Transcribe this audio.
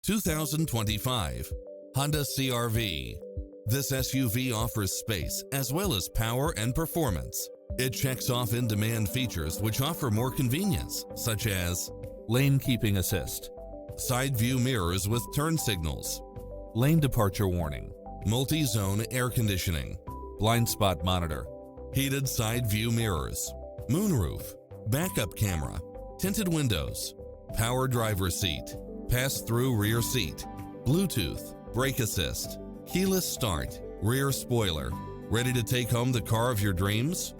2025 Honda CR-V. This SUV offers space as well as power and performance. It checks off in-demand features which offer more convenience, such as lane keeping assist, side view mirrors with turn signals, lane departure warning, multi-zone air conditioning, blind spot monitor, heated side view mirrors, moonroof, backup camera, tinted windows, power driver's seat, pass-through rear seat, Bluetooth, brake assist, keyless start, rear spoiler. Ready to take home the car of your dreams?